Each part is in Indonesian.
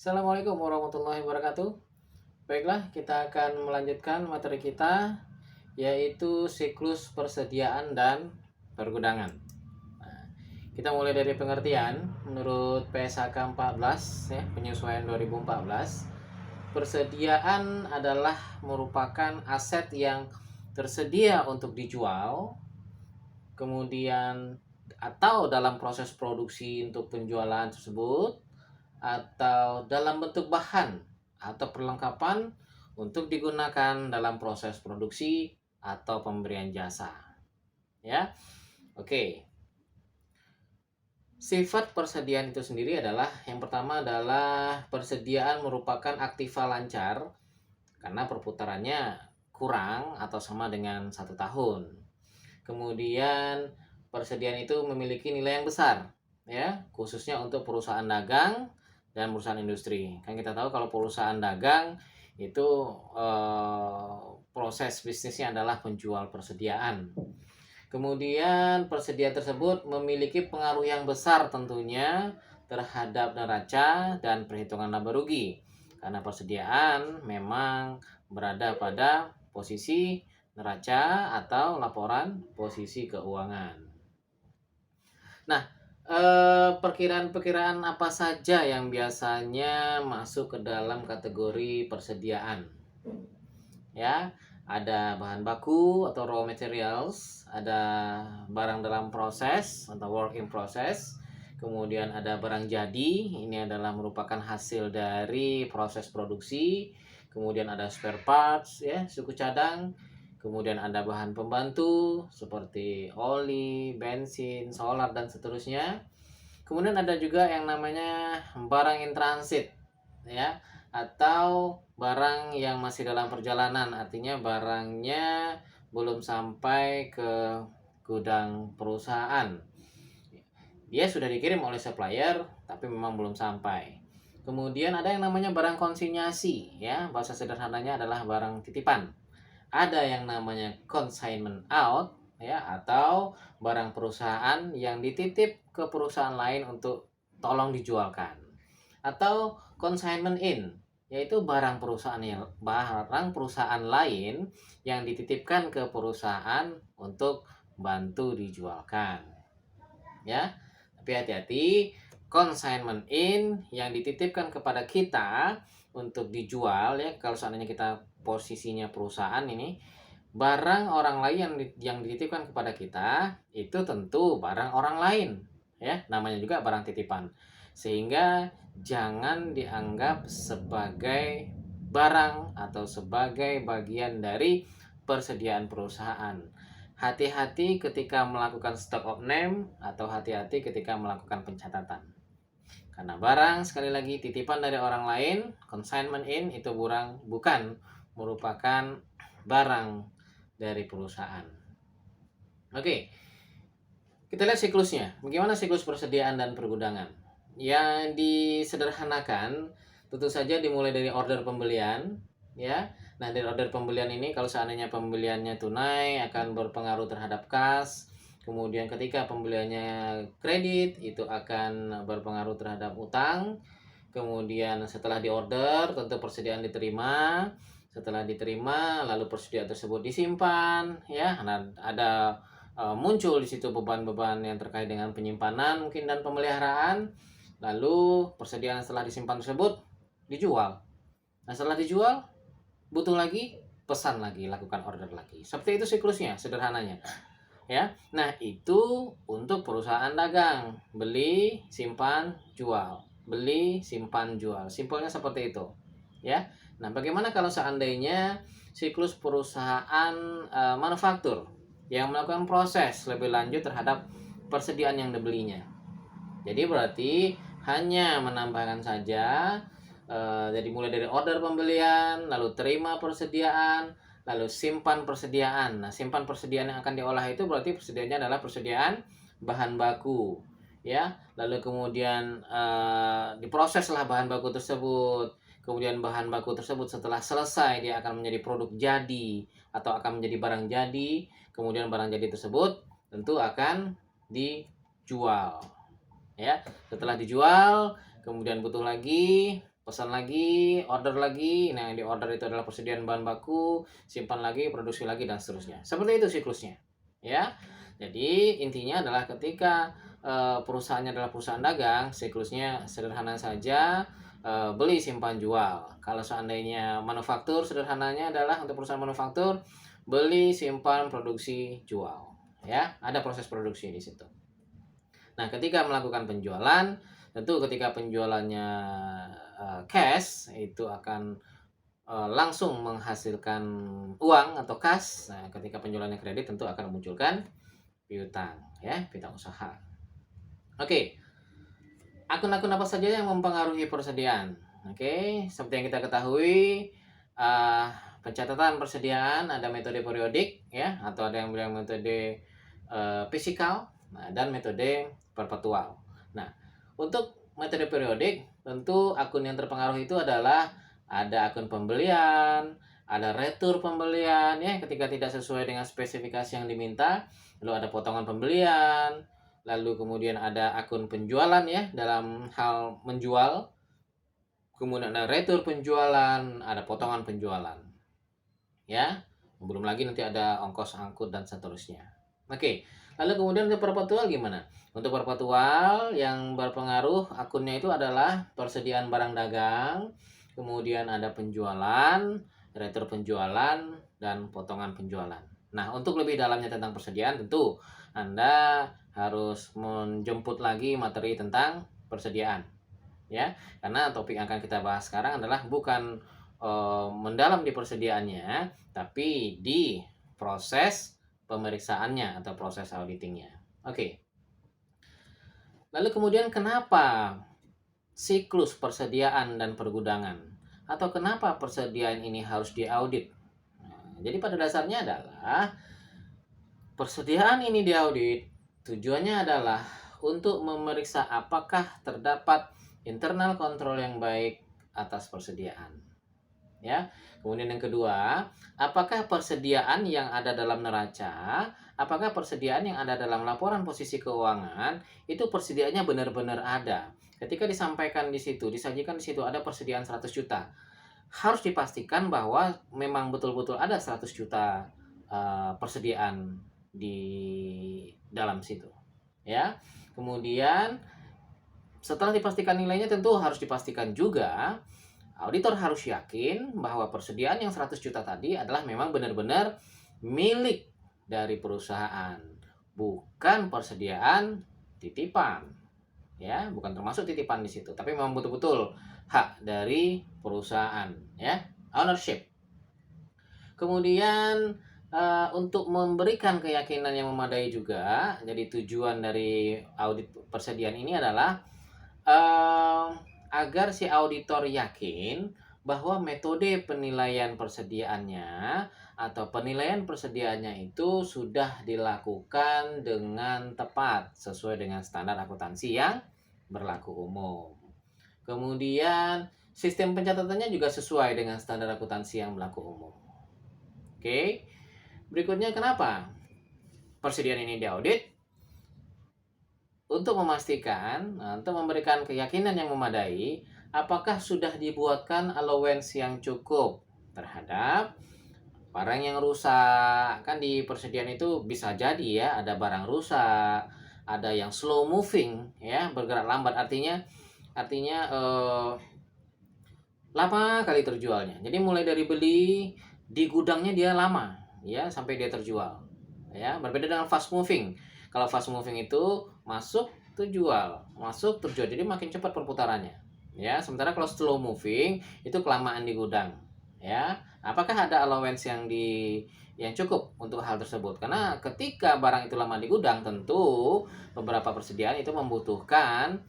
Assalamualaikum warahmatullahi wabarakatuh. Baiklah, kita akan melanjutkan materi kita, yaitu siklus persediaan dan pergudangan. Nah, kita mulai dari pengertian. Menurut PSAK 14, ya, penyesuaian 2014, persediaan adalah merupakan aset yang tersedia untuk dijual, kemudian atau dalam proses produksi untuk penjualan tersebut, atau dalam bentuk bahan atau perlengkapan untuk digunakan dalam proses produksi atau pemberian jasa. Ya. Oke. Sifat persediaan itu sendiri adalah yang pertama adalah persediaan merupakan aktiva lancar karena perputarannya kurang atau sama dengan 1 tahun. Kemudian persediaan itu memiliki nilai yang besar, ya, khususnya untuk perusahaan dagang dan perusahaan industri. Kan kita tahu kalau perusahaan dagang itu proses bisnisnya adalah penjual persediaan. Kemudian persediaan tersebut memiliki pengaruh yang besar tentunya terhadap neraca dan perhitungan laba rugi. Karena persediaan memang berada pada posisi neraca atau laporan posisi keuangan. Nah, perkiraan-perkiraan apa saja yang biasanya masuk ke dalam kategori persediaan? Ya, ada bahan baku atau raw materials, ada barang dalam proses atau work in process, kemudian ada barang jadi, ini adalah merupakan hasil dari proses produksi, kemudian ada spare parts, ya, suku cadang, kemudian ada bahan pembantu seperti oli, bensin, solar dan seterusnya. Kemudian ada juga yang namanya barang in transit, ya, atau barang yang masih dalam perjalanan, artinya barangnya belum sampai ke gudang perusahaan. Dia sudah dikirim oleh supplier tapi memang belum sampai. Kemudian ada yang namanya barang konsinyasi, ya, bahasa sederhananya adalah barang titipan. Ada yang namanya consignment out, ya, atau barang perusahaan yang dititip ke perusahaan lain untuk tolong dijualkan. Atau consignment in, yaitu barang perusahaan lain yang dititipkan ke perusahaan untuk bantu dijualkan. Ya. Tapi hati-hati, consignment in yang dititipkan kepada kita untuk dijual, ya, kalau seandainya kita posisinya perusahaan ini, barang orang lain yang dititipkan kepada kita itu tentu barang orang lain, ya, namanya juga barang titipan. Sehingga jangan dianggap sebagai barang atau sebagai bagian dari persediaan perusahaan. Hati-hati ketika melakukan stock of name atau hati-hati ketika melakukan pencatatan. Karena barang, sekali lagi, titipan dari orang lain, consignment in, itu bukan merupakan barang dari perusahaan. Oke, kita lihat siklusnya. Bagaimana siklus persediaan dan pergudangan? Yang disederhanakan tentu saja dimulai dari order pembelian, ya. Nah, dari order pembelian ini kalau seandainya pembeliannya tunai akan berpengaruh terhadap kas. Kemudian ketika pembeliannya kredit itu akan berpengaruh terhadap utang. Kemudian setelah diorder tentu persediaan diterima. Setelah diterima lalu persediaan tersebut disimpan, ya. Nah, ada muncul di situ beban-beban yang terkait dengan penyimpanan mungkin dan pemeliharaan. Lalu persediaan setelah disimpan tersebut dijual. Nah, setelah dijual butuh lagi, pesan lagi, lakukan order lagi. Seperti itu siklusnya sederhananya. Ya. Nah, itu untuk perusahaan dagang, beli, simpan, jual. Beli, simpan, jual. Simpelnya seperti itu. Ya. Nah, bagaimana kalau seandainya siklus perusahaan manufaktur yang melakukan proses lebih lanjut terhadap persediaan yang dibelinya? Jadi berarti hanya menambahkan saja, jadi mulai dari order pembelian, lalu terima persediaan, lalu simpan persediaan. Nah, simpan persediaan yang akan diolah itu berarti persediaannya adalah persediaan bahan baku, ya. Lalu kemudian diproseslah bahan baku tersebut. Kemudian bahan baku tersebut setelah selesai dia akan menjadi produk jadi atau akan menjadi barang jadi. Kemudian barang jadi tersebut tentu akan dijual. Ya, setelah dijual kemudian butuh lagi pesan lagi, order lagi. Nah, yang di order itu adalah persediaan bahan baku, simpan lagi, produksi lagi, dan seterusnya. Seperti itu siklusnya, ya. Jadi intinya adalah ketika perusahaannya adalah perusahaan dagang, siklusnya sederhana saja, beli, simpan, jual. Kalau seandainya manufaktur, sederhananya adalah untuk perusahaan manufaktur, beli, simpan, produksi, jual. Ya, ada proses produksi di situ. Nah, ketika melakukan penjualan, tentu ketika penjualannya cash itu akan langsung menghasilkan uang atau kas. Nah, ketika penjualannya kredit tentu akan memunculkan piutang, ya, piutang usaha. Oke, akun-akun apa saja yang mempengaruhi persediaan? Oke, seperti yang kita ketahui, uh, pencatatan persediaan ada metode periodik, ya, atau ada yang bilang metode fisikal, nah, dan metode perpetual. Nah, untuk metode periodik, tentu akun yang terpengaruh itu adalah ada akun pembelian, ada retur pembelian, ya, ketika tidak sesuai dengan spesifikasi yang diminta, lalu ada potongan pembelian, lalu kemudian ada akun penjualan, ya, dalam hal menjual, kemudian ada retur penjualan, ada potongan penjualan, ya, belum lagi nanti ada ongkos angkut dan seterusnya. Oke, lalu kemudian untuk perpetual gimana? Untuk perpetual yang berpengaruh akunnya itu adalah persediaan barang dagang, kemudian ada penjualan, retur penjualan, dan potongan penjualan. Nah, untuk lebih dalamnya tentang persediaan, tentu Anda harus menjemput lagi materi tentang persediaan, ya. Karena topik yang akan kita bahas sekarang adalah bukan mendalam di persediaannya, tapi di proses pemeriksaannya atau proses auditingnya. Oke. Lalu kemudian kenapa siklus persediaan dan pergudangan? Atau kenapa persediaan ini harus diaudit? Nah, jadi pada dasarnya adalah persediaan ini diaudit tujuannya adalah untuk memeriksa apakah terdapat internal control yang baik atas persediaan. Ya. Kemudian yang kedua, apakah persediaan yang ada dalam neraca, apakah persediaan yang ada dalam laporan posisi keuangan itu persediaannya benar-benar ada. Ketika disampaikan di situ, disajikan di situ ada persediaan 100 juta. Harus dipastikan bahwa memang betul-betul ada 100 juta persediaan di dalam situ. Ya. Kemudian setelah dipastikan nilainya tentu harus dipastikan juga auditor harus yakin bahwa persediaan yang 100 juta tadi adalah memang benar-benar milik dari perusahaan, bukan persediaan titipan. Ya, bukan termasuk titipan di situ, tapi memang betul-betul hak dari perusahaan, ya, ownership. Kemudian untuk memberikan keyakinan yang memadai juga, jadi tujuan dari audit persediaan ini adalah agar si auditor yakin bahwa metode penilaian persediaannya atau penilaian persediaannya itu sudah dilakukan dengan tepat sesuai dengan standar akuntansi yang berlaku umum. Kemudian sistem pencatatannya juga sesuai dengan standar akuntansi yang berlaku umum. Oke. Berikutnya kenapa persediaan ini diaudit? Untuk memastikan, untuk memberikan keyakinan yang memadai, apakah sudah dibuatkan allowance yang cukup terhadap barang yang rusak. Kan di persediaan itu bisa jadi ya, ada barang rusak, ada yang slow moving, ya, bergerak lambat, artinya lama kali terjualnya. Jadi mulai dari beli di gudangnya dia lama, ya, sampai dia terjual. Ya, berbeda dengan fast moving. Kalau fast moving itu masuk terjual, masuk terjual. Jadi makin cepat perputarannya. Ya, sementara kalau slow moving itu kelamaan di gudang. Ya, apakah ada allowance yang cukup untuk hal tersebut? Karena ketika barang itu lama di gudang, tentu beberapa persediaan itu membutuhkan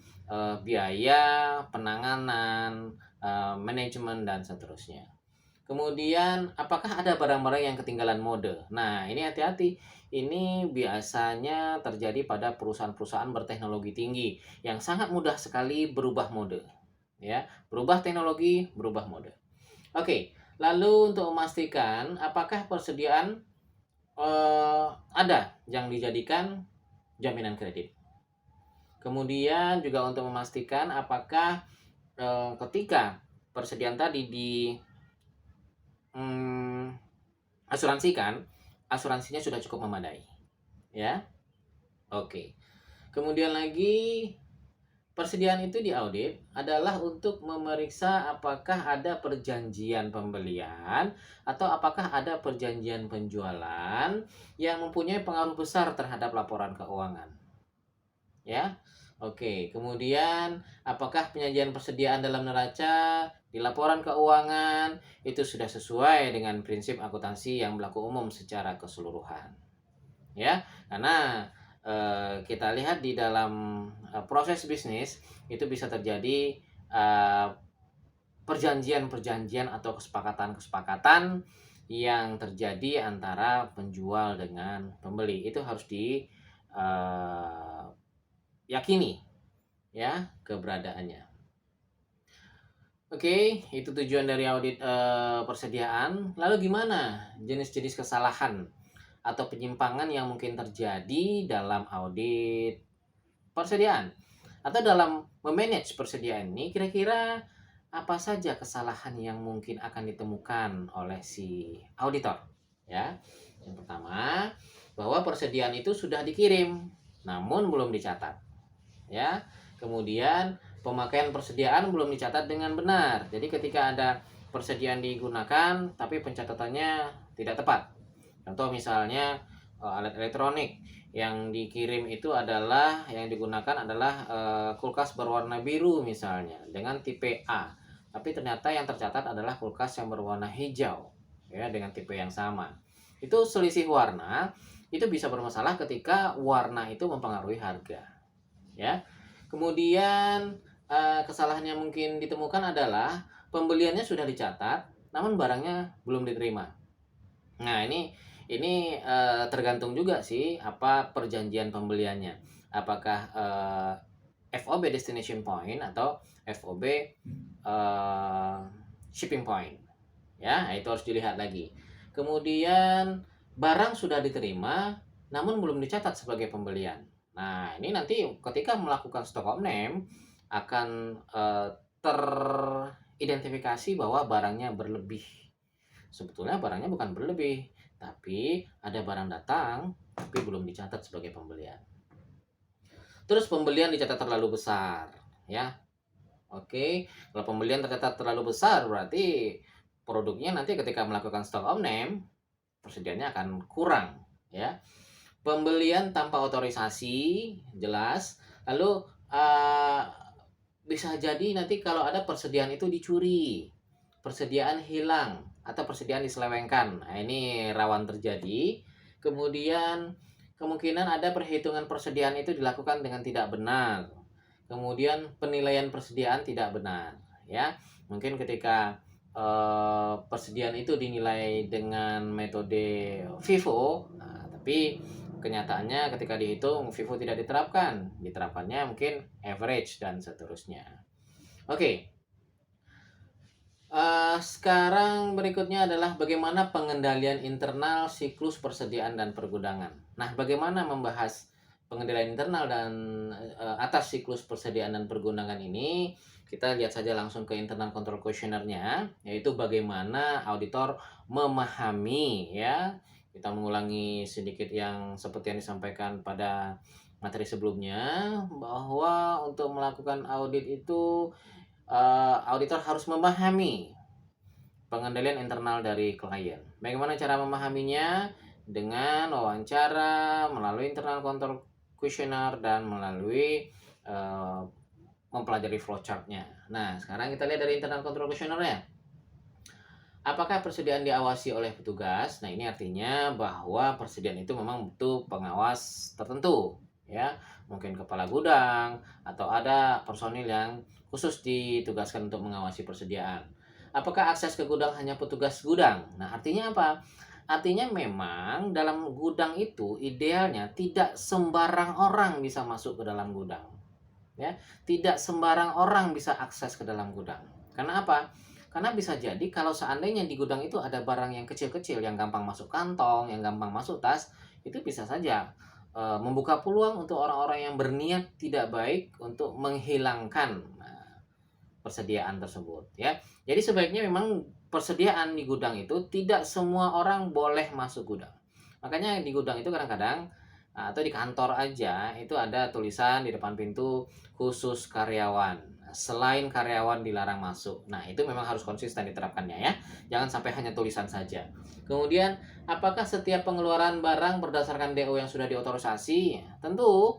biaya penanganan, manajemen dan seterusnya. Kemudian, apakah ada barang-barang yang ketinggalan mode? Nah, ini hati-hati. Ini biasanya terjadi pada perusahaan-perusahaan berteknologi tinggi yang sangat mudah sekali berubah mode. Ya, berubah teknologi, berubah mode. Oke, lalu untuk memastikan apakah persediaan ada yang dijadikan jaminan kredit. Kemudian juga untuk memastikan apakah ketika persediaan tadi asuransikan, asuransinya sudah cukup memadai, ya. Oke. Kemudian lagi, persediaan itu diaudit adalah untuk memeriksa apakah ada perjanjian pembelian atau apakah ada perjanjian penjualan yang mempunyai pengaruh besar terhadap laporan keuangan. Ya. Oke, kemudian apakah penyajian persediaan dalam neraca di laporan keuangan itu sudah sesuai dengan prinsip akuntansi yang berlaku umum secara keseluruhan. Ya, karena kita lihat di dalam proses bisnis itu bisa terjadi perjanjian-perjanjian atau kesepakatan-kesepakatan yang terjadi antara penjual dengan pembeli. Itu harus diyakini ya keberadaannya. Oke, itu tujuan dari audit persediaan. Lalu gimana jenis-jenis kesalahan atau penyimpangan yang mungkin terjadi dalam audit persediaan atau dalam memanage persediaan ini? Kira-kira apa saja kesalahan yang mungkin akan ditemukan oleh si auditor? Ya, yang pertama, bahwa persediaan itu sudah dikirim namun belum dicatat. Ya, kemudian pemakaian persediaan belum dicatat dengan benar. Jadi ketika ada persediaan digunakan tapi pencatatannya tidak tepat. Contoh misalnya alat elektronik yang dikirim itu adalah yang digunakan adalah kulkas berwarna biru misalnya dengan tipe A. Tapi ternyata yang tercatat adalah kulkas yang berwarna hijau ya dengan tipe yang sama. Itu selisih warna itu bisa bermasalah ketika warna itu mempengaruhi harga. Ya. Kemudian kesalahan yang mungkin ditemukan adalah pembeliannya sudah dicatat namun barangnya belum diterima. Nah, ini tergantung juga sih apa perjanjian pembeliannya. Apakah FOB destination point atau FOB shipping point. Ya, itu harus dilihat lagi. Kemudian barang sudah diterima namun belum dicatat sebagai pembelian. Nah, ini nanti ketika melakukan stock of name akan teridentifikasi bahwa barangnya berlebih. Sebetulnya barangnya bukan berlebih, tapi ada barang datang tapi belum dicatat sebagai pembelian. Terus pembelian dicatat terlalu besar, ya. Oke, kalau pembelian tercatat terlalu besar berarti produknya nanti ketika melakukan stock of name persediaannya akan kurang, ya. Pembelian tanpa otorisasi jelas, lalu bisa jadi nanti kalau ada persediaan itu dicuri, persediaan hilang atau persediaan diselewengkan. Nah, ini rawan terjadi. Kemudian kemungkinan ada perhitungan persediaan itu dilakukan dengan tidak benar. Kemudian penilaian persediaan tidak benar, ya. Mungkin ketika persediaan itu dinilai dengan metode FIFO, nah, tapi kenyataannya ketika dihitung FIFO tidak diterapkannya mungkin average dan seterusnya. Oke. Sekarang berikutnya adalah bagaimana pengendalian internal siklus persediaan dan pergudangan. Nah, bagaimana membahas pengendalian internal dan atas siklus persediaan dan pergudangan ini, kita lihat saja langsung ke internal control questionnaire-nya, yaitu bagaimana auditor memahami, ya. Kita mengulangi sedikit yang seperti yang disampaikan pada materi sebelumnya, bahwa untuk melakukan audit itu auditor harus memahami pengendalian internal dari klien. Bagaimana cara memahaminya? Dengan wawancara, melalui internal control questionnaire, dan melalui mempelajari flowchart-nya. Nah, sekarang kita lihat dari internal control questionnaire-nya. Apakah persediaan diawasi oleh petugas? Nah, ini artinya bahwa persediaan itu memang butuh pengawas tertentu, ya. Mungkin kepala gudang atau ada personil yang khusus ditugaskan untuk mengawasi persediaan. Apakah akses ke gudang hanya petugas gudang? Nah, artinya apa? Artinya memang dalam gudang itu idealnya tidak sembarang orang bisa masuk ke dalam gudang. Ya, tidak sembarang orang bisa akses ke dalam gudang. Karena apa? Karena bisa jadi kalau seandainya di gudang itu ada barang yang kecil-kecil yang gampang masuk kantong, yang gampang masuk tas, itu bisa saja membuka peluang untuk orang-orang yang berniat tidak baik untuk menghilangkan persediaan tersebut ya. Jadi sebaiknya memang persediaan di gudang itu tidak semua orang boleh masuk gudang. Makanya di gudang itu kadang-kadang atau di kantor aja itu ada tulisan di depan pintu khusus karyawan. Selain karyawan dilarang masuk. Nah, itu memang harus konsisten diterapkannya ya. Jangan sampai hanya tulisan saja. Kemudian, apakah setiap pengeluaran barang berdasarkan DO yang sudah diotorisasi? Tentu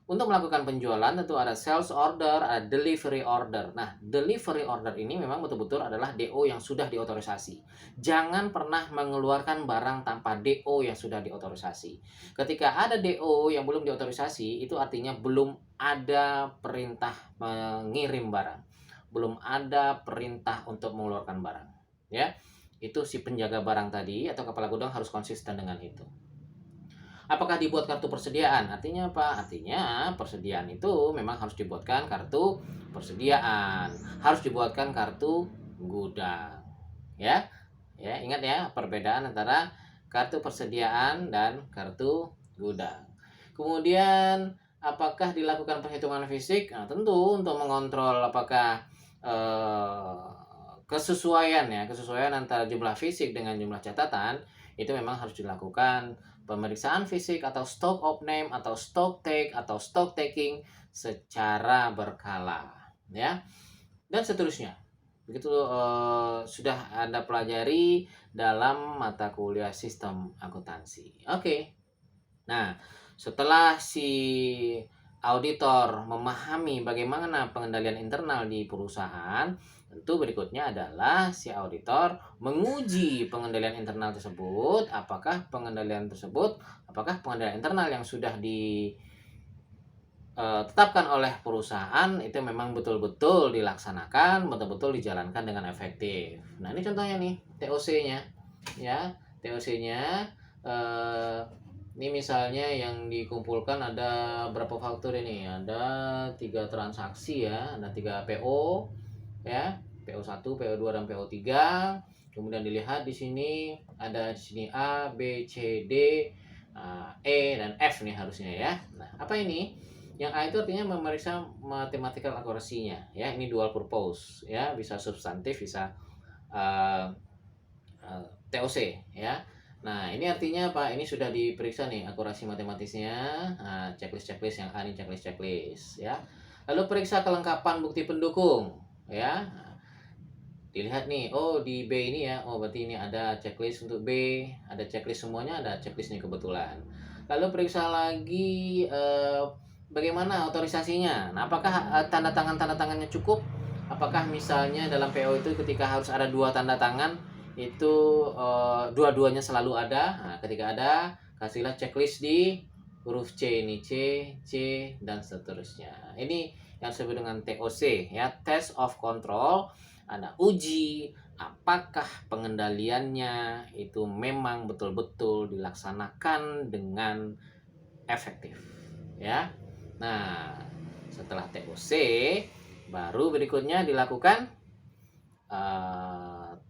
untuk melakukan penjualan tentu ada sales order, ada delivery order. Nah, delivery order ini memang betul-betul adalah DO yang sudah diotorisasi. Jangan pernah mengeluarkan barang tanpa DO yang sudah diotorisasi. Ketika ada DO yang belum diotorisasi, itu artinya belum ada perintah mengirim barang. Belum ada perintah untuk mengeluarkan barang. Ya, itu si penjaga barang tadi atau kepala gudang harus konsisten dengan itu. Apakah dibuat kartu persediaan? Artinya apa? Artinya persediaan itu memang harus dibuatkan kartu persediaan, harus dibuatkan kartu gudang. Ya. Ya, ingat ya perbedaan antara kartu persediaan dan kartu gudang. Kemudian apakah dilakukan perhitungan fisik? Nah, tentu untuk mengontrol apakah kesesuaian antara jumlah fisik dengan jumlah catatan itu memang harus dilakukan pemeriksaan fisik atau stock of name atau stock take atau stock taking secara berkala ya, dan seterusnya. Begitu sudah Anda pelajari dalam mata kuliah sistem akuntansi. Oke. Nah, setelah si auditor memahami bagaimana pengendalian internal di perusahaan, tentu berikutnya adalah si auditor menguji pengendalian internal tersebut, apakah pengendalian internal yang sudah ditetapkan oleh perusahaan itu memang betul-betul dilaksanakan, betul-betul dijalankan dengan efektif. Nah, ini contohnya nih, TOC-nya. Ya, TOC-nya ini misalnya yang dikumpulkan ada berapa faktur ini? Ada 3 transaksi ya, ada 3 PO ya, PO1, PO2 dan PO3. Kemudian dilihat di sini ada di sini A, B, C, D, E dan F nih harusnya ya. Nah, apa ini? Yang A itu artinya memeriksa mathematical accuracy-nya ya. Ini dual purpose ya, bisa substantif, bisa TOC ya. Nah, ini artinya apa? Ini sudah diperiksa nih akurasi matematisnya. Nah, checklist yang A ini checklist ya. Lalu periksa kelengkapan bukti pendukung ya. Nah, dilihat nih, oh di B ini ya, oh berarti ini ada checklist untuk B, ada checklist semuanya, ada checklist nih kebetulan. Lalu periksa lagi bagaimana otorisasinya. Nah, apakah tanda tangannya cukup? Apakah misalnya dalam PO itu ketika harus ada 2 tanda tangan itu dua-duanya selalu ada. Nah, ketika ada, kasihlah checklist di huruf C ini, C dan seterusnya. Ini yang disebut dengan TOC ya, test of control. Ada uji apakah pengendaliannya itu memang betul-betul dilaksanakan dengan efektif ya. Nah, setelah TOC baru berikutnya dilakukan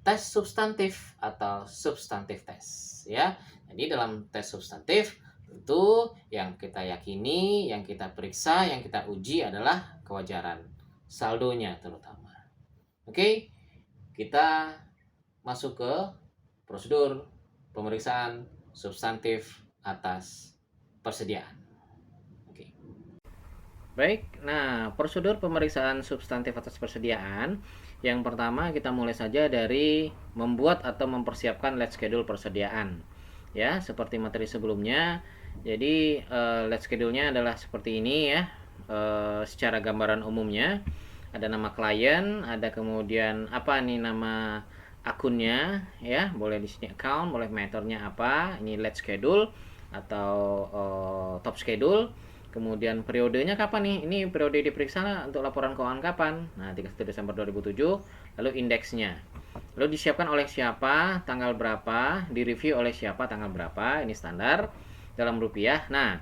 tes substantif atau substantif tes ya. Jadi dalam tes substantif tentu yang kita yakini, yang kita periksa, yang kita uji adalah kewajaran saldonya terutama. Oke, kita masuk ke prosedur pemeriksaan substantif atas persediaan. Oke. Baik, nah prosedur pemeriksaan substantif atas persediaan. Yang pertama kita mulai saja dari membuat atau mempersiapkan let schedule persediaan. Ya, seperti materi sebelumnya. Jadi let schedule-nya adalah seperti ini ya. Secara gambaran umumnya ada nama klien, ada kemudian apa nih nama akunnya ya, boleh di sini account, boleh meternya apa. Ini let schedule atau top schedule. Kemudian periodenya kapan nih? Ini periode diperiksa untuk laporan keuangan kapan? Nah, 31 Desember 2007. Lalu indeksnya. Lalu disiapkan oleh siapa, tanggal berapa, direview oleh siapa, tanggal berapa. Ini standar dalam rupiah. Nah,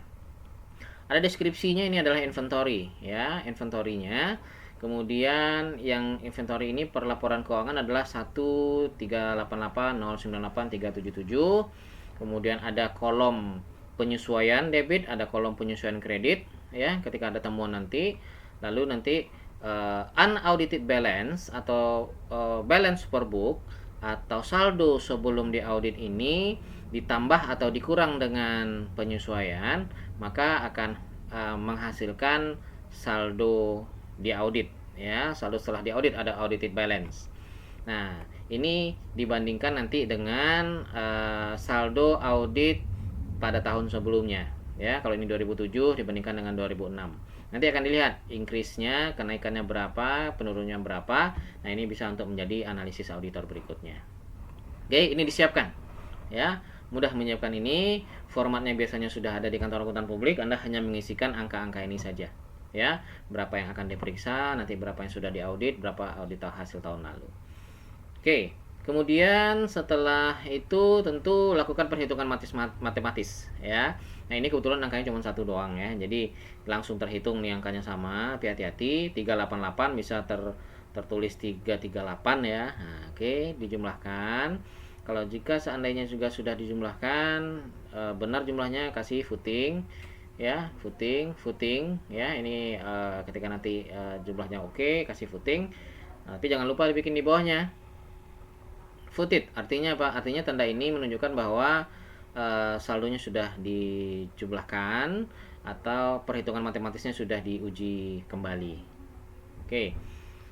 ada deskripsinya, ini adalah inventory ya, inventory-nya. Kemudian yang inventory ini per laporan keuangan adalah 13880983777. Kemudian ada kolom penyesuaian debit, ada kolom penyesuaian kredit ya ketika ada temuan nanti. Lalu nanti unaudited balance atau balance per book atau saldo sebelum diaudit ini ditambah atau dikurang dengan penyesuaian, maka akan menghasilkan saldo diaudit, ya. Saldo setelah diaudit ada audited balance. Nah, ini dibandingkan nanti dengan saldo audit pada tahun sebelumnya, ya. Kalau ini 2007 dibandingkan dengan 2006. Nanti akan dilihat increase-nya, kenaikannya berapa, penurunannya berapa. Nah, ini bisa untuk menjadi analisis auditor berikutnya. Oke, ini disiapkan, ya. Mudah menyiapkan ini. Formatnya biasanya sudah ada di kantor akuntan publik. Anda hanya mengisikan angka-angka ini saja, ya. Berapa yang akan diperiksa, nanti berapa yang sudah diaudit, berapa audit hasil tahun lalu. Oke, kemudian setelah itu tentu lakukan perhitungan matematis, ya. Nah, ini kebetulan angkanya cuma satu doang, ya. Jadi langsung terhitung nih angkanya sama. Hati-hati, 388 bisa tertulis 338, ya. Nah, oke, dijumlahkan. Kalau jika seandainya juga sudah dijumlahkan benar jumlahnya, kasih footing, ya. Footing, ya. Ini ketika nanti jumlahnya oke, kasih footing. Tapi jangan lupa dibikin di bawahnya footed. Artinya apa? Artinya tanda ini menunjukkan bahwa saldonya sudah dijumlahkan atau perhitungan matematisnya sudah diuji kembali. Oke.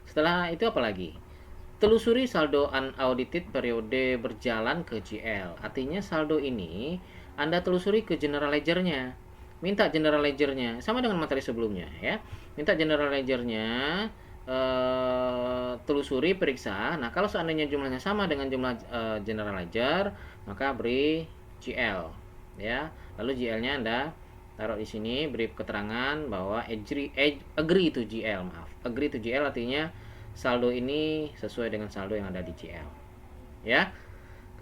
Setelah itu apa lagi? Telusuri saldo unaudited periode berjalan ke GL. Artinya saldo ini Anda telusuri ke general ledger-nya. Minta general ledger-nya sama dengan materi sebelumnya, ya. Minta general ledger-nya, telusuri, periksa. Nah, kalau seandainya jumlahnya sama dengan jumlah general ledger, maka beri GL, ya. Lalu GL-nya Anda taruh di sini, beri keterangan bahwa agree to GL, maaf. Agree to GL artinya saldo ini sesuai dengan saldo yang ada di GL, ya.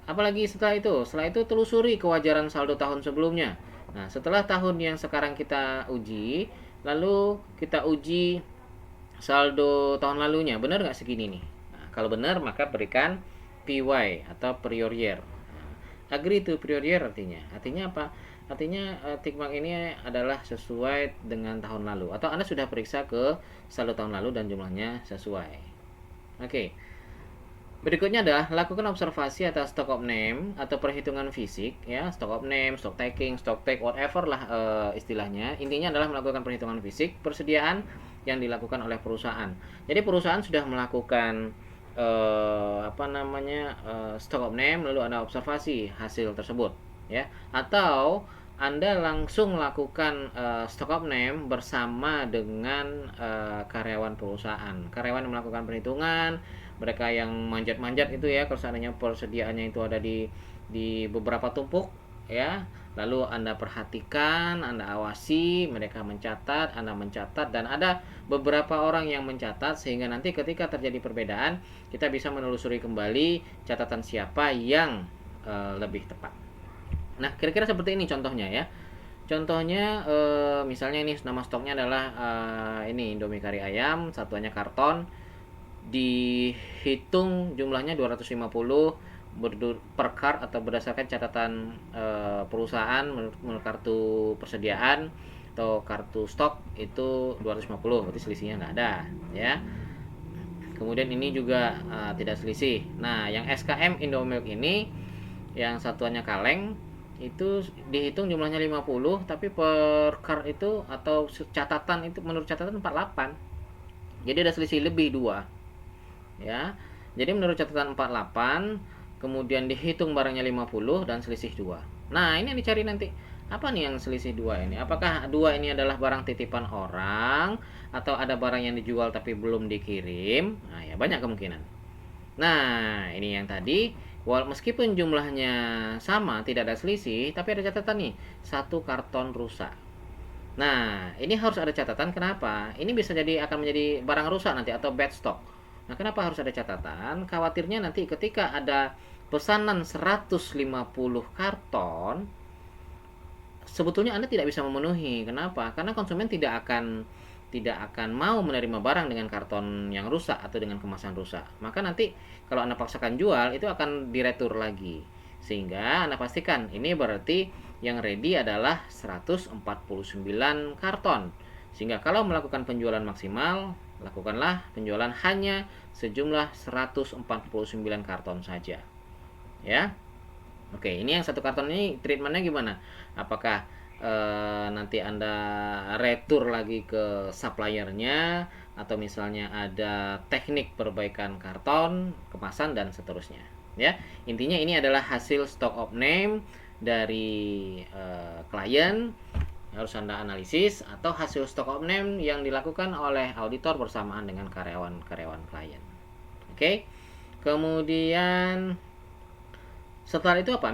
Apalagi setelah itu? Setelah itu telusuri kewajaran saldo tahun sebelumnya. Nah, setelah tahun yang sekarang kita uji, lalu kita uji saldo tahun lalunya, benar nggak segini nih? Nah, kalau benar maka berikan PY atau prior year. Agree to prior year artinya apa? Artinya tick mark ini adalah sesuai dengan tahun lalu, atau Anda sudah periksa ke saldo tahun lalu dan jumlahnya sesuai. Oke. Berikutnya adalah lakukan observasi atas stock of name atau perhitungan fisik, ya. Stock of name, stock taking, stock take, whatever lah istilahnya. Intinya adalah melakukan perhitungan fisik persediaan yang dilakukan oleh perusahaan. Jadi perusahaan sudah melakukan stock of name, lalu Anda observasi hasil tersebut, ya. Atau Anda langsung lakukan stock of name bersama dengan karyawan perusahaan. Karyawan yang melakukan perhitungan, mereka yang manjat-manjat itu, ya, kalau seandainya persediaannya itu ada di beberapa tumpuk, ya. Lalu Anda perhatikan, Anda awasi, mereka mencatat, Anda mencatat, dan ada beberapa orang yang mencatat, sehingga nanti ketika terjadi perbedaan, kita bisa menelusuri kembali catatan siapa yang lebih tepat. Nah, kira-kira seperti ini contohnya, ya. Contohnya misalnya ini nama stoknya adalah ini Indomie kari ayam, satuannya karton, dihitung jumlahnya 250 per card atau berdasarkan catatan perusahaan menurut kartu persediaan atau kartu stok itu 250, berarti selisihnya nggak ada, ya. Kemudian ini juga tidak selisih. Nah, yang SKM Indomilk ini yang satuannya kaleng itu dihitung jumlahnya 50, tapi per card itu atau catatan itu menurut catatan 48. Jadi ada selisih lebih 2, ya. Jadi menurut catatan 48, kemudian dihitung barangnya 50 dan selisih 2. Nah, ini yang dicari nanti. Apa nih yang selisih 2 ini? Apakah 2 ini adalah barang titipan orang atau ada barang yang dijual tapi belum dikirim? Nah, ya banyak kemungkinan. Nah, ini yang tadi, meskipun jumlahnya sama, tidak ada selisih, tapi ada catatan nih, 1 karton rusak. Nah, ini harus ada catatan. Kenapa? Ini bisa jadi akan menjadi barang rusak nanti atau bad stock. Nah, kenapa harus ada catatan? Khawatirnya nanti ketika ada pesanan 150 karton, sebetulnya Anda tidak bisa memenuhi. Kenapa? Karena konsumen tidak akan mau menerima barang dengan karton yang rusak atau dengan kemasan rusak. Maka nanti kalau Anda paksakan jual, itu akan diretur lagi. Sehingga Anda pastikan ini berarti yang ready adalah 149 karton. Sehingga kalau melakukan penjualan maksimal, lakukanlah penjualan hanya sejumlah 149 karton saja. Ya. Oke, ini yang satu karton ini treatmentnya gimana? Apakah nanti Anda retur lagi ke suppliernya, atau misalnya ada teknik perbaikan karton, kemasan, dan seterusnya. Ya, intinya ini adalah hasil stock of name dari klien, harus Anda analisis, atau hasil stock of name yang dilakukan oleh auditor bersamaan dengan karyawan-karyawan klien. Oke. Kemudian setelah itu apa?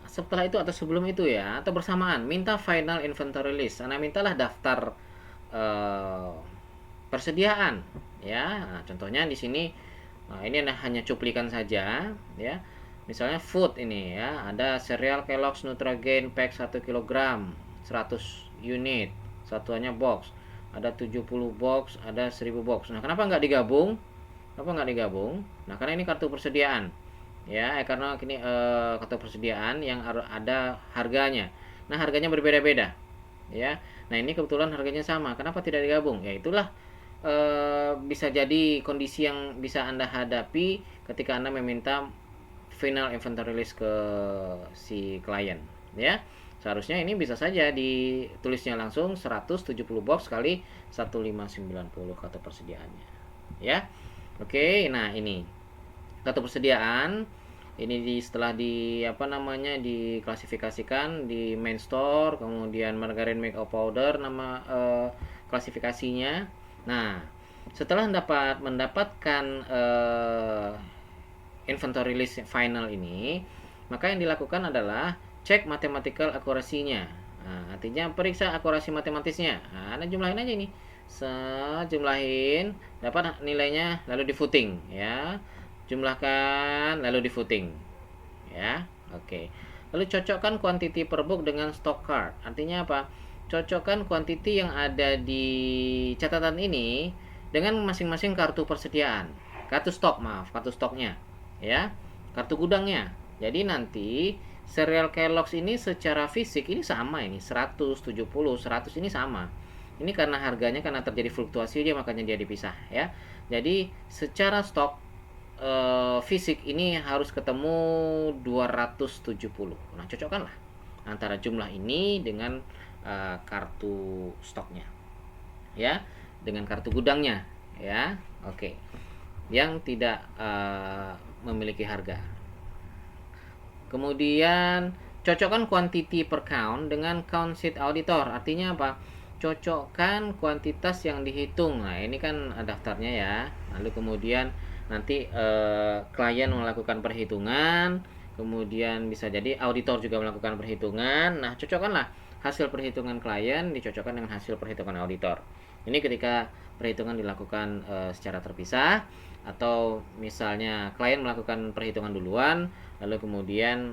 Setelah itu atau sebelum itu ya, atau bersamaan, minta final inventory list. Anda mintalah daftar persediaan, ya. Nah, contohnya di sini, ini hanya cuplikan saja, ya. Misalnya food ini ya, ada cereal Kellogg's Nutrigrain pack 1 kg, 100 unit, satuannya box. Ada 70 box, ada 1000 box. Nah, kenapa nggak digabung? Nah, karena ini kartu persediaan. Ya, karena ini kartu persediaan yang ada harganya. Nah, harganya berbeda-beda. Ya. Nah, ini kebetulan harganya sama. Kenapa tidak digabung? Ya, itulah bisa jadi kondisi yang bisa Anda hadapi ketika Anda meminta final inventory list ke si klien, ya. Seharusnya ini bisa saja ditulisnya langsung 170 box kali 1590 kartu persediaannya. Ya. Oke, nah ini kartu persediaan ini setelah diklasifikasikan di main store, kemudian margarin makeup powder nama klasifikasinya. Nah, setelah mendapatkan inventory list final ini, maka yang dilakukan adalah cek mathematical accuracy-nya. Nah, artinya periksa akurasi matematisnya. Nah, Anda jumlahin aja ini, jumlahin, dapat nilainya, lalu di voting, ya. Jumlahkan lalu di voting, ya. Oke. Lalu cocokkan quantity per book dengan stock card. Artinya apa? Cocokkan quantity yang ada di catatan ini dengan masing-masing kartu persediaan, kartu stoknya, ya, kartu gudangnya. Jadi nanti cereal Kellogg's ini secara fisik ini sama, ini 170, 100 ini sama. Ini karena harganya karena terjadi fluktuasi dia, makanya dia dipisah, ya. Jadi secara stok fisik ini harus ketemu 270. Nah, cocokkanlah antara jumlah ini dengan kartu stoknya, ya, dengan kartu gudangnya, ya. Oke. Yang tidak memiliki harga. Kemudian cocokkan quantity per count dengan count sheet auditor. Artinya apa? Cocokkan kuantitas yang dihitung. Nah, ini kan daftarnya ya. Lalu kemudian nanti klien melakukan perhitungan, kemudian bisa jadi auditor juga melakukan perhitungan. Nah, cocokkanlah hasil perhitungan klien dicocokkan dengan hasil perhitungan auditor. Ini ketika perhitungan dilakukan secara terpisah, atau misalnya klien melakukan perhitungan duluan, lalu kemudian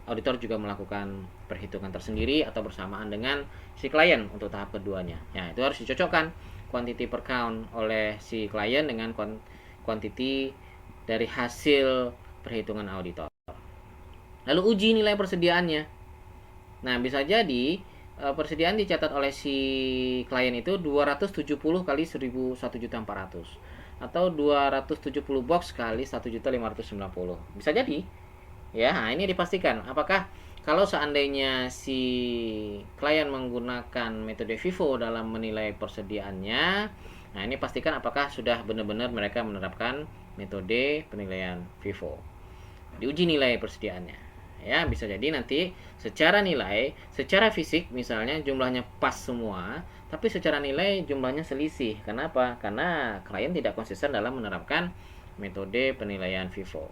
auditor juga melakukan perhitungan tersendiri atau bersamaan dengan si klien untuk tahap keduanya. Ya, itu harus dicocokkan quantity per count oleh si klien dengan quantity dari hasil perhitungan auditor. Lalu uji nilai persediaannya. Nah, bisa jadi persediaan dicatat oleh si klien itu 270 kali 1.400 atau 270 box kali 1.590. Bisa jadi. Ya, nah ini dipastikan apakah kalau seandainya si klien menggunakan metode FIFO dalam menilai persediaannya. Nah, ini pastikan apakah sudah benar-benar mereka menerapkan metode penilaian FIFO. Diuji nilai persediaannya. Ya, bisa jadi nanti secara nilai, secara fisik misalnya jumlahnya pas semua, tapi secara nilai jumlahnya selisih. Kenapa? Karena klien tidak konsisten dalam menerapkan metode penilaian FIFO.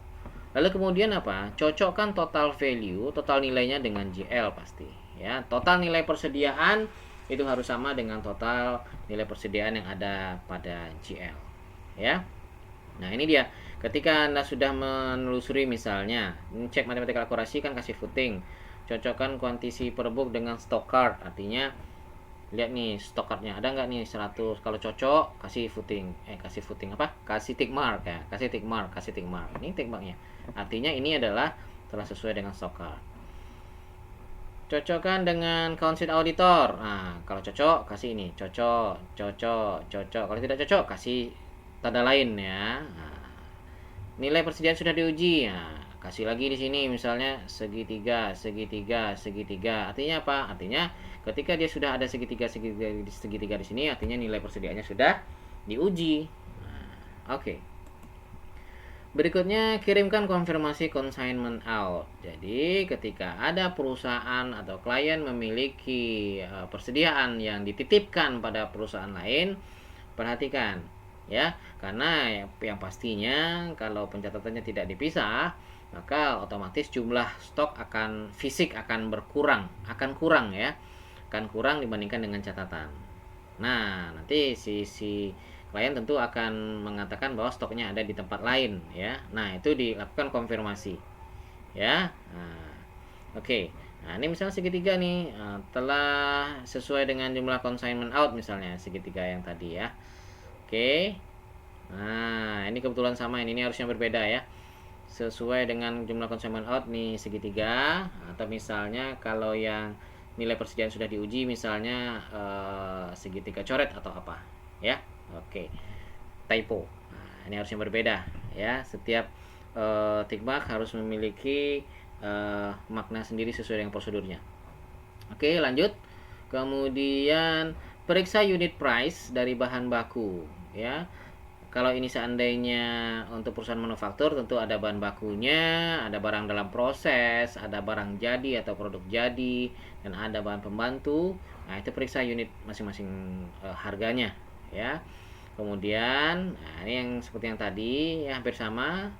Lalu kemudian apa? Cocokkan total value, total nilainya dengan GL pasti. Ya, total nilai persediaan itu harus sama dengan total nilai persediaan yang ada pada GL, ya. Nah, ini dia. Ketika Anda sudah menelusuri misalnya, cek mathematical accuracy kan kasih voting. Cocokkan quantity per book dengan stock card. Artinya lihat nih stock cardnya ada nggak nih 100. Kalau cocok kasih voting. Kasih voting apa? Kasih tick mark ya. Kasih tick mark. Ini tick marknya. Artinya ini adalah telah sesuai dengan stock card. cocokkan dengan count auditor. Nah, kalau cocok kasih ini, cocok. Kalau tidak cocok kasih tanda lain ya. Nah, nilai persediaan sudah diuji. Nah, kasih lagi di sini misalnya segitiga. Artinya apa? Artinya ketika dia sudah ada segitiga di sini, artinya nilai persediaannya sudah diuji. Nah, oke. Berikutnya, kirimkan konfirmasi consignment out. Jadi, ketika ada perusahaan atau klien memiliki persediaan yang dititipkan pada perusahaan lain, perhatikan ya, karena yang pastinya kalau pencatatannya tidak dipisah, maka otomatis jumlah stok fisik akan kurang ya, akan kurang dibandingkan dengan catatan. Nah, nanti si klien tentu akan mengatakan bahwa stoknya ada di tempat lain ya. Nah, itu dilakukan konfirmasi ya. Nah, oke. Nah, ini misalnya segitiga nih telah sesuai dengan jumlah consignment out misalnya segitiga yang tadi ya. Oke. Nah, ini kebetulan sama, ini harusnya berbeda ya. Sesuai dengan jumlah consignment out nih segitiga, atau misalnya kalau yang nilai persediaan sudah diuji misalnya segitiga coret atau apa ya. Oke, typo. Nah, ini harusnya berbeda ya. Setiap tick mark harus memiliki makna sendiri sesuai dengan prosedurnya. Oke, lanjut. Kemudian periksa unit price dari bahan baku ya. Kalau ini seandainya untuk perusahaan manufaktur, tentu ada bahan bakunya, ada barang dalam proses, ada barang jadi atau produk jadi, dan ada bahan pembantu. Nah, itu periksa unit masing-masing harganya ya. Kemudian, nah ini yang seperti yang tadi ya, hampir sama.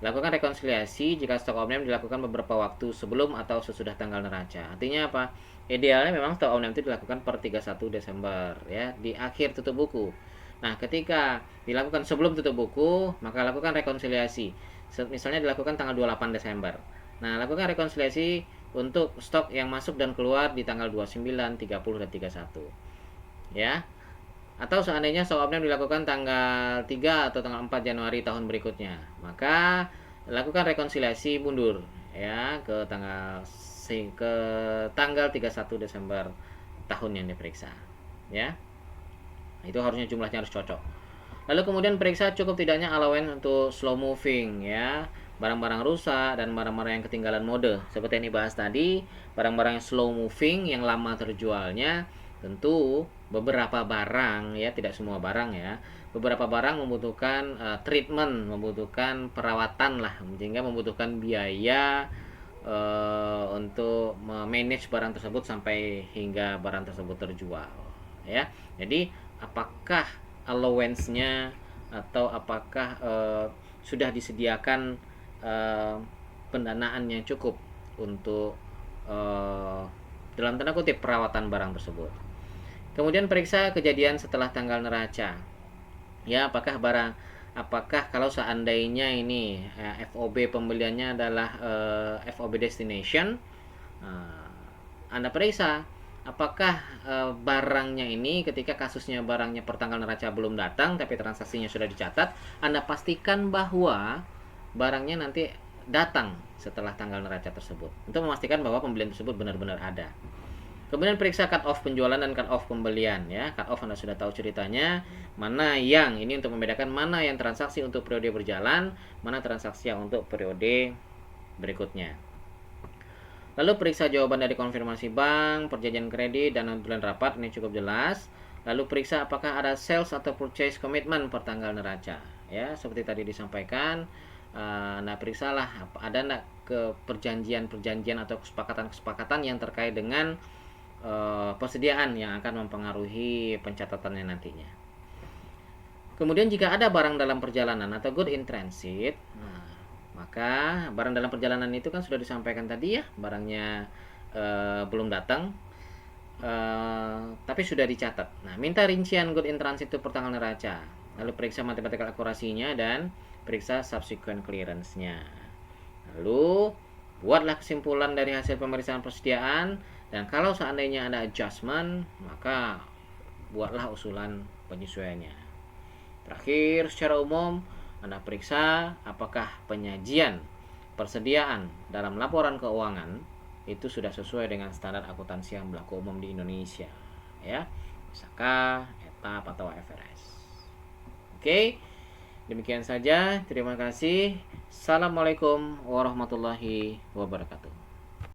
Lakukan rekonsiliasi jika stok omnium dilakukan beberapa waktu sebelum atau sesudah tanggal neraca. Artinya apa? Idealnya memang stok omnium itu dilakukan per 31 Desember ya, di akhir tutup buku. Nah, ketika dilakukan sebelum tutup buku, maka lakukan rekonsiliasi. Misalnya dilakukan tanggal 28 Desember. Nah, lakukan rekonsiliasi untuk stok yang masuk dan keluar di tanggal 29, 30, dan 31. Ya. Atau seandainya stok omnium dilakukan tanggal 3 atau tanggal 4 Januari tahun berikutnya, maka lakukan rekonsiliasi mundur ya ke tanggal 31 Desember tahun yang diperiksa ya. Itu harusnya jumlahnya harus cocok. Lalu kemudian periksa cukup tidaknya allowance untuk slow moving ya, barang-barang rusak dan barang-barang yang ketinggalan mode. Seperti yang dibahas tadi, barang-barang yang slow moving yang lama terjualnya, tentu beberapa barang ya, tidak semua barang ya, beberapa barang membutuhkan treatment, membutuhkan perawatan lah, sehingga membutuhkan biaya untuk manage barang tersebut sampai hingga barang tersebut terjual ya. Jadi apakah allowance-nya atau apakah sudah disediakan pendanaan yang cukup untuk dalam tanda kutip perawatan barang tersebut. Kemudian periksa kejadian setelah tanggal neraca. Ya, apakah kalau seandainya ini FOB pembeliannya adalah FOB destination, Anda periksa apakah barangnya ini ketika kasusnya barangnya per tanggal neraca belum datang tapi transaksinya sudah dicatat, Anda pastikan bahwa barangnya nanti datang setelah tanggal neraca tersebut untuk memastikan bahwa pembelian tersebut benar-benar ada. Kemudian periksa cut off penjualan dan cut off pembelian ya. Cut off Anda sudah tahu ceritanya, mana yang ini untuk membedakan mana yang transaksi untuk periode berjalan, mana transaksi yang untuk periode berikutnya. Lalu periksa jawaban dari konfirmasi bank, perjanjian kredit, dan non-bulan rapat, ini cukup jelas. Lalu periksa apakah ada sales atau purchase commitment per tanggal neraca. Ya, seperti tadi disampaikan, Anda periksalah ada enggak ke perjanjian atau kesepakatan yang terkait dengan persediaan yang akan mempengaruhi pencatatannya nantinya. Kemudian jika ada barang dalam perjalanan atau good in transit, maka barang dalam perjalanan itu kan sudah disampaikan tadi ya, barangnya belum datang tapi sudah dicatat. Nah, minta rincian good in transit itu per tanggal neraca. Lalu periksa matematikal akurasinya dan periksa subsequent clearance-nya. Lalu buatlah kesimpulan dari hasil pemeriksaan persediaan, dan kalau seandainya ada adjustment, maka buatlah usulan penyesuaiannya. Terakhir, secara umum Anda periksa apakah penyajian persediaan dalam laporan keuangan itu sudah sesuai dengan standar akuntansi yang berlaku umum di Indonesia, ya, misalkan etap atau IFRS. Oke, demikian saja. Terima kasih. Assalamualaikum warahmatullahi wabarakatuh.